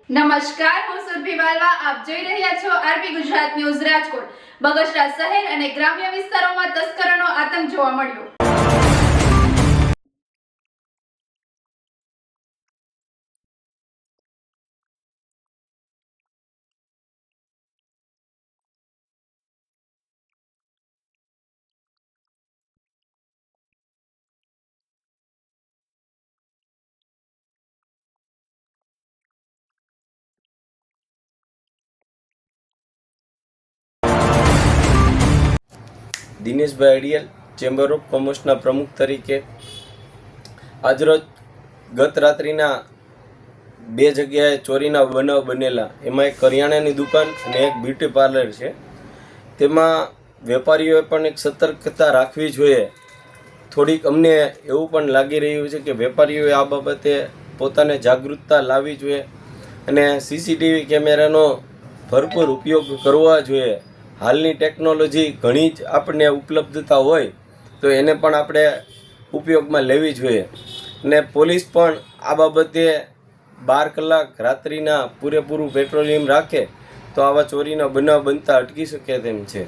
નમસ્કાર, હું સુરભી વાલવા. આપ જોઈ રહ્યા છો આરપી ગુજરાત ન્યૂઝ રાજકોટ. બગસરા શહેર અને ગ્રામ્ય વિસ્તારોમાં તસ્કરોનો આતંક જોવા મળ્યો. દિનેશભાઈ અડિયલ, ચેમ્બર ઓફ કોમર્સના પ્રમુખ તરીકે આજરોજ ગત રાત્રિના બે જગ્યાએ ચોરીના બનાવ બનેલા. એમાં એક કરિયાણાની દુકાન અને એક બ્યુટી પાર્લર છે. તેમાં વેપારીઓએ પણ એક સતર્કતા રાખવી જોઈએ. થોડીક અમને એવું પણ લાગી રહ્યું છે કે વેપારીઓએ આ બાબતે પોતાને જાગૃતતા લાવવી જોઈએ અને સીસીટીવી કેમેરાનો ભરપૂર ઉપયોગ કરવા જોઈએ. હાલની ટેકનોલોજી ઘણી જ આપણને ઉપલબ્ધતા હોય તો એને પણ આપણે ઉપયોગમાં લેવી જોઈએ અને પોલીસ પણ આ બાબતે 12 કલાક રાત્રિના પૂરેપૂરું પેટ્રોલિંગ રાખે તો આવા ચોરીના બનાવ બનતા અટકી શકે તેમ છે.